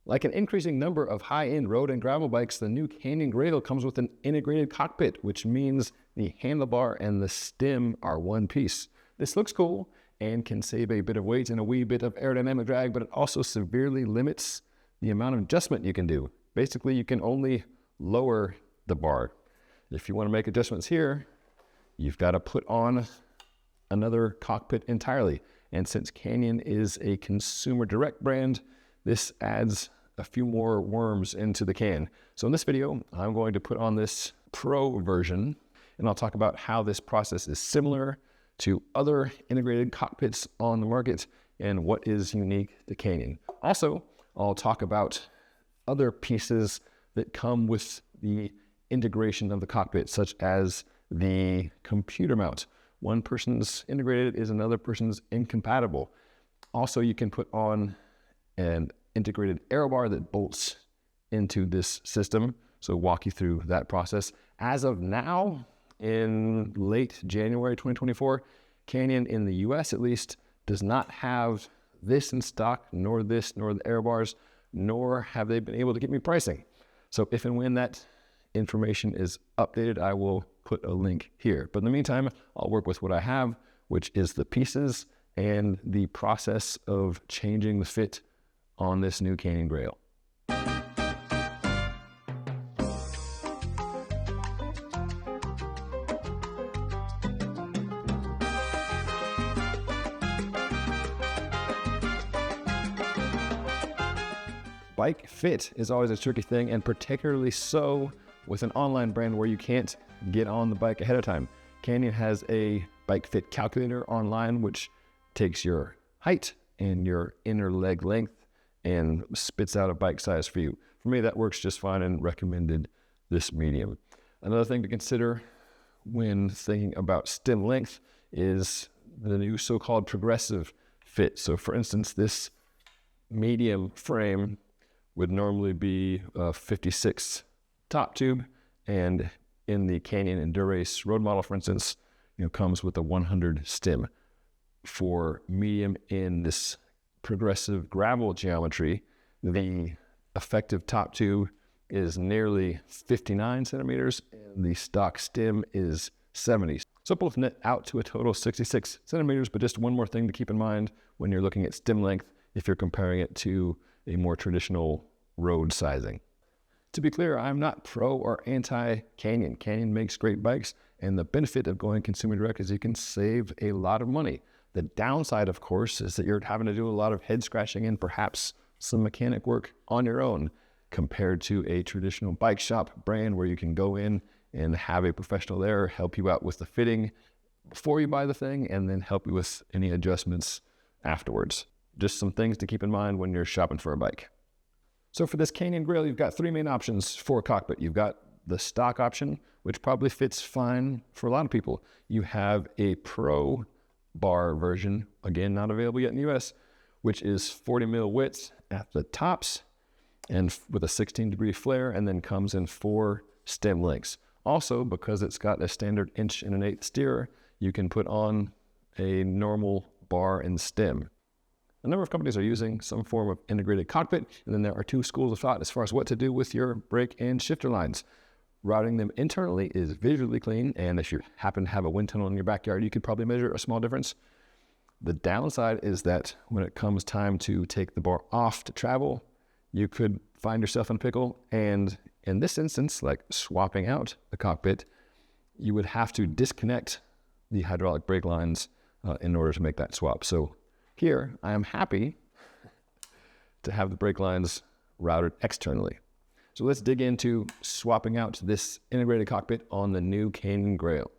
Like an increasing number of high-end road and gravel bikes, the new Canyon Grail comes with an integrated cockpit, which means the handlebar and the stem are one piece. This looks cool and can save a bit of weight and a wee bit of aerodynamic drag, but it also severely limits the amount of adjustment you can do. Basically, you can only lower the bar. If you want to make adjustments here, you've got to put on another cockpit entirely. And since Canyon is a consumer direct brand, this adds a few more worms into the can. So in this video, I'm going to put on this Pro version, and I'll talk about how this process is similar to other integrated cockpits on the market and what is unique to Canyon. Also, I'll talk about other pieces that come with the integration of the cockpit, such as the computer mount. One person's integrated is another person's incompatible. Also, you can put on an integrated Aero Bar that bolts into this system. So walk you through that process. As of now, in late January 2024, Canyon in the US at least does not have this in stock, nor this, nor the Aero Bars, nor have they been able to get me pricing. So if and when that information is updated, I will put a link here. But in the meantime, I'll work with what I have, which is the pieces and the process of changing the fit on this new Canyon Grail. Bike fit is always a tricky thing, and particularly so with an online brand where you can't get on the bike ahead of time. Canyon has a bike fit calculator online, which takes your height and your inner leg length and spits out a bike size for you. For me, that works just fine and recommended this medium. Another thing to consider when thinking about stem length is the new so-called progressive fit. So for instance, this medium frame would normally be a 56 top tube, and in the Canyon Endurace road model, for instance, comes with a 100 stem. For medium in this progressive gravel geometry, the effective top tube is nearly 59 centimeters, and the stock stem is 70. So both net out to a total of 66 centimeters, but just one more thing to keep in mind when you're looking at stem length, if you're comparing it to a more traditional road sizing. To be clear, I'm not pro or anti-Canyon. Canyon makes great bikes, and the benefit of going consumer direct is you can save a lot of money. The downside, of course, is that you're having to do a lot of head scratching and perhaps some mechanic work on your own compared to a traditional bike shop brand where you can go in and have a professional there help you out with the fitting before you buy the thing and then help you with any adjustments afterwards. Just some things to keep in mind when you're shopping for a bike. So for this Canyon Grail, you've got three main options for a cockpit. You've got the stock option, which probably fits fine for a lot of people. You have a Pro bar version, again, not available yet in the US, which is 40 mil width at the tops and with a 16-degree flare, and then comes in 4 stem lengths. Also, because it's got a standard 1.1 steer, you can put on a normal bar and stem. A number of companies are using some form of integrated cockpit, and then there are two schools of thought as far as what to do with your brake and shifter lines. Routing them internally is visually clean, and if you happen to have a wind tunnel in your backyard, you could probably measure a small difference. The downside is that when it comes time to take the bar off to travel, you could find yourself in a pickle, and in this instance, like swapping out the cockpit, you would have to disconnect the hydraulic brake lines in order to make that swap. So here, I am happy to have the brake lines routed externally. So let's dig into swapping out this integrated cockpit on the new Canyon Grail.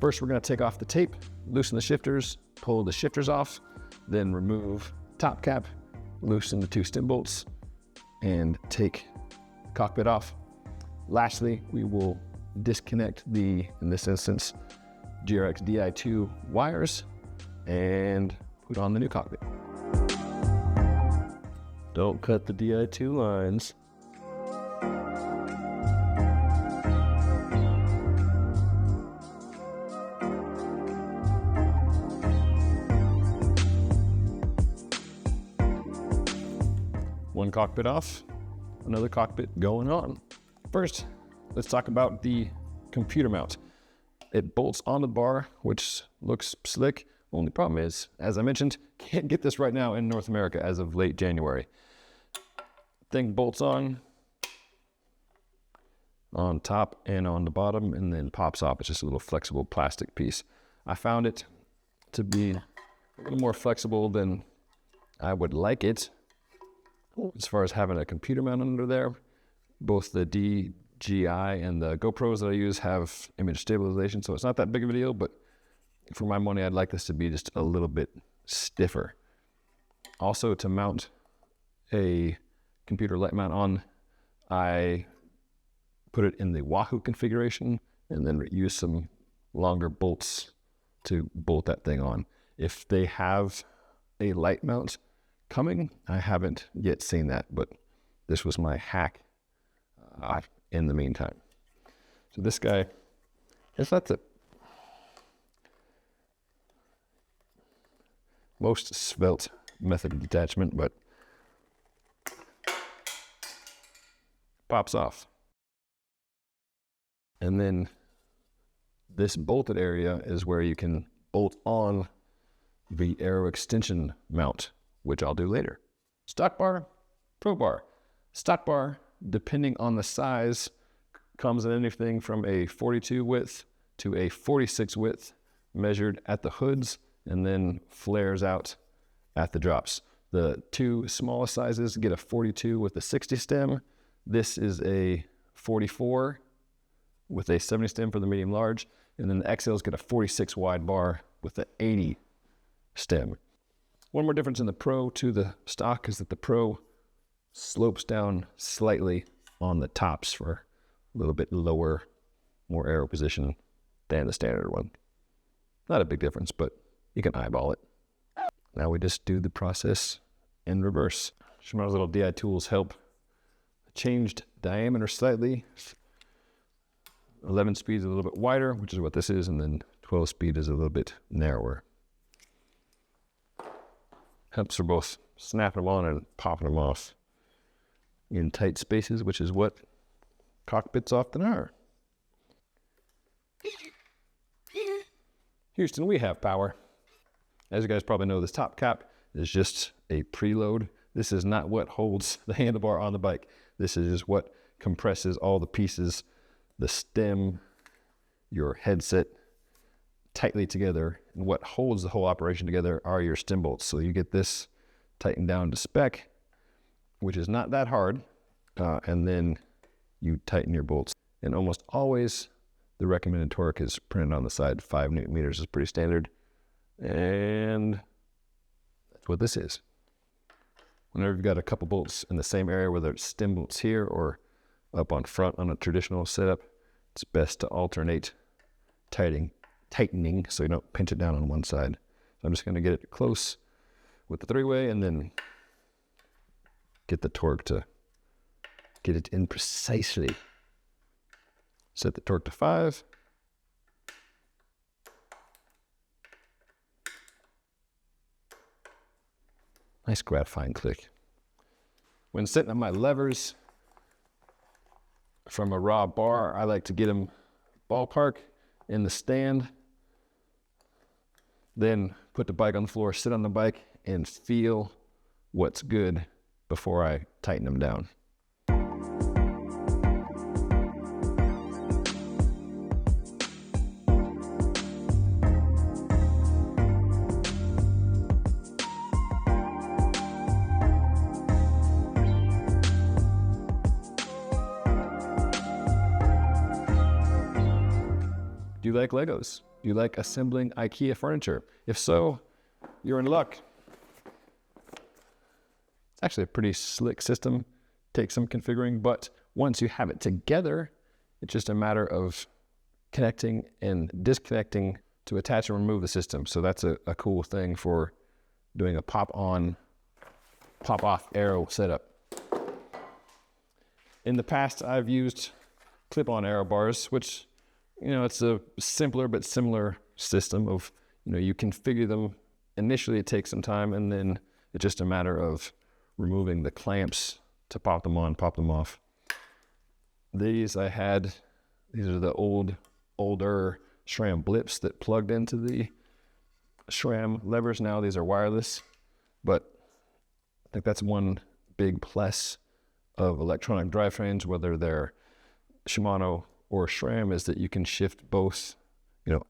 First, we're going to take off the tape, loosen the shifters, pull the shifters off, then remove top cap, loosen the 2 stem bolts, and take the cockpit off. Lastly, we will disconnect the, in this instance, GRX Di2 wires and put on the new cockpit. Don't cut the Di2 lines. One cockpit off, another cockpit going on. First, let's talk about the computer mount. It bolts on the bar, which looks slick. Only problem is, as I mentioned, can't get this right now in North America as of late January. Thing bolts on top and on the bottom, and then pops off. It's just a little flexible plastic piece. I found it to be a little more flexible than I would like it as far as having a computer mount under there. Both the DJI and the GoPros that I use have image stabilization, so it's not that big of a deal, but for my money, I'd like this to be just a little bit stiffer. Also, to mount a computer light mount on, I put it in the Wahoo configuration and then use some longer bolts to bolt that thing on. If they have a light mount coming, I haven't yet seen that, but this was my hack in the meantime. So this guy, that's the most svelte method of detachment, but pops off. And then this bolted area is where you can bolt on the Aero extension mount, which I'll do later. Stock bar, pro bar. Stock bar, depending on the size, comes in anything from a 42 width to a 46 width, measured at the hoods, and then flares out at the drops. The two smallest sizes get a 42 with a 60 stem. This is a 44 with a 70 stem for the medium large, and then the XLs get a 46 wide bar with the 80 stem. One more difference in the Pro to the stock is that the Pro slopes down slightly on the tops for a little bit lower, more aero position than the standard one. Not a big difference, but you can eyeball it. Now we just do the process in reverse. Shimano's little DI tools help. Changed diameter slightly. 11 speed is a little bit wider, which is what this is, and then 12 speed is a little bit narrower. Helps for both snapping them on and popping them off in tight spaces, which is what cockpits often are. Houston, we have power. As you guys probably know, this top cap is just a preload. This is not what holds the handlebar on the bike. This is just what compresses all the pieces, the stem, your headset tightly together. And what holds the whole operation together are your stem bolts. So you get this tightened down to spec, which is not that hard. And then you tighten your bolts. And almost always the recommended torque is printed on the side. 5 Newton meters is pretty standard. And that's what this is. Whenever you've got a couple bolts in the same area, whether it's stem bolts here or up on front on a traditional setup, it's best to alternate tightening so you don't pinch it down on one side. So I'm just going to get it close with the 3-way and then get the torque to get it in precisely. Set the torque to 5. Nice gratifying click. When setting up my levers from a raw bar, I like to get them ballpark in the stand, then put the bike on the floor, sit on the bike, and feel what's good before I tighten them down. Do you like Legos? Do you like assembling IKEA furniture? If so, you're in luck. It's actually a pretty slick system. Takes some configuring, but once you have it together, it's just a matter of connecting and disconnecting to attach and remove the system. So that's a cool thing for doing a pop-on, pop-off aero setup. In the past, I've used clip-on aero bars, which, it's a simpler but similar system of, you configure them. Initially, it takes some time, and then it's just a matter of removing the clamps to pop them on, pop them off. These are the older SRAM blips that plugged into the SRAM levers. Now these are wireless, but I think that's one big plus of electronic drivetrains, whether they're Shimano or SRAM, is that you can shift both,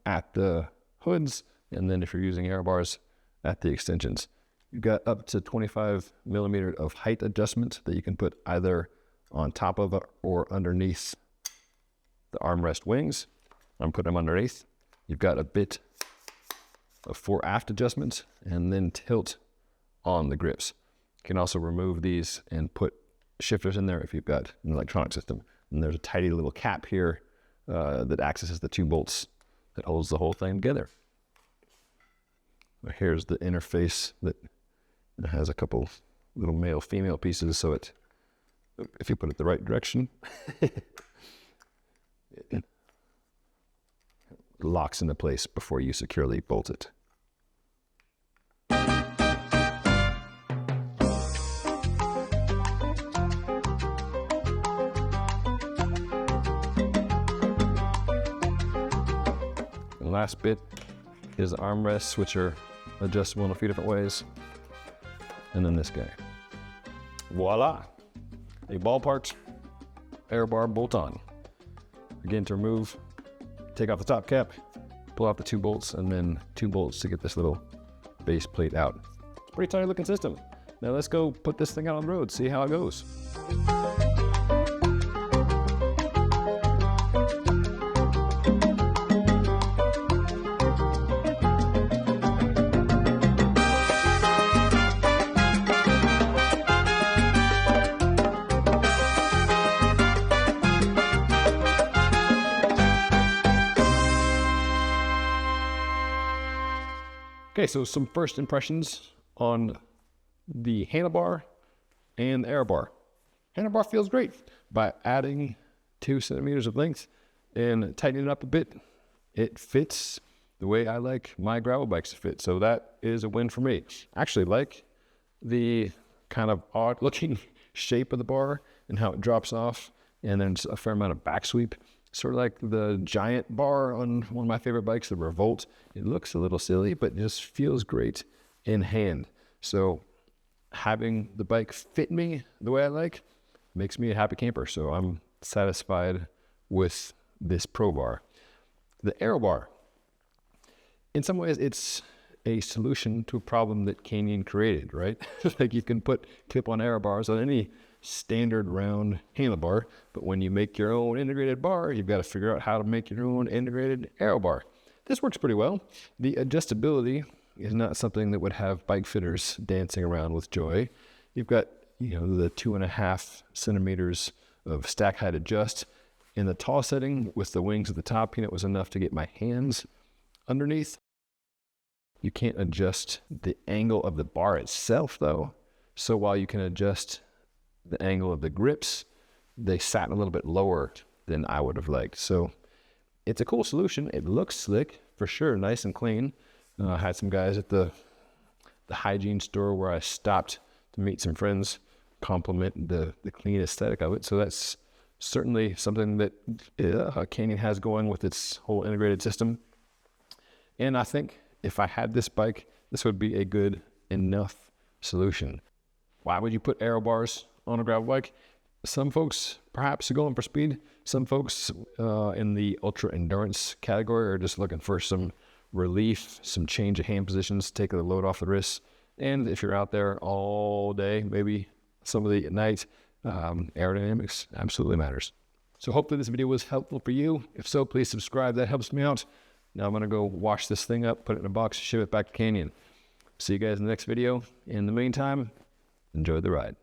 at the hoods, and then if you're using aero bars, at the extensions. You've got up to 25 millimeter of height adjustment that you can put either on top of or underneath the armrest wings. I'm putting them underneath. You've got a bit of fore aft adjustments and then tilt on the grips. You can also remove these and put shifters in there if you've got an electronic system. And there's a tidy little cap here that accesses the 2 bolts that holds the whole thing together. Here's the interface that has a couple little male-female pieces, so if you put it the right direction, it locks into place before you securely bolt it. The last bit is the armrests, which are adjustable in a few different ways. And then this guy. Voila! A ballparked Aero Bar bolt-on. Again, to remove, take off the top cap, pull out the 2 bolts, and then 2 bolts to get this little base plate out. It's a pretty tight looking system. Now let's go put this thing out on the road, see how it goes. Okay, so some first impressions on the handlebar and the Aero Bar. Handlebar feels great. By adding 2 centimeters of length and tightening it up a bit, it fits the way I like my gravel bikes to fit. So that is a win for me. I actually like the kind of odd looking shape of the bar and how it drops off, and then a fair amount of back sweep. Sort of like the giant bar on one of my favorite bikes, the Revolt. It looks a little silly, but just feels great in hand. So having the bike fit me the way I like makes me a happy camper. So I'm satisfied with this Pro Bar. The Aero Bar, in some ways, it's a solution to a problem that Canyon created, right? Like you can put clip-on aero bars on any standard round handlebar, but when you make your own integrated bar, you've got to figure out how to make your own integrated aero bar. This works pretty well. The adjustability is not something that would have bike fitters dancing around with joy. You've got, the 2.5 centimeters of stack height adjust. In the tall setting with the wings at the top, it was enough to get my hands underneath. You can't adjust the angle of the bar itself though. So while you can adjust the angle of the grips, they sat a little bit lower than I would have liked. So it's a cool solution. It looks slick for sure, nice and clean. I had some guys at the hygiene store where I stopped to meet some friends compliment the clean aesthetic of it. So that's certainly something that Canyon has going with its whole integrated system. And I think if I had this bike, this would be a good enough solution. Why would you put aero bars on a gravel bike? Some folks perhaps are going for speed. Some folks in the ultra endurance category are just looking for some relief, some change of hand positions, take the load off the wrists. And if you're out there all day, maybe somebody at night, aerodynamics absolutely matters. So hopefully this video was helpful for you. If so, please subscribe. That helps me out. Now I'm going to go wash this thing up, put it in a box, ship it back to Canyon. See you guys in the next video. In the meantime, enjoy the ride.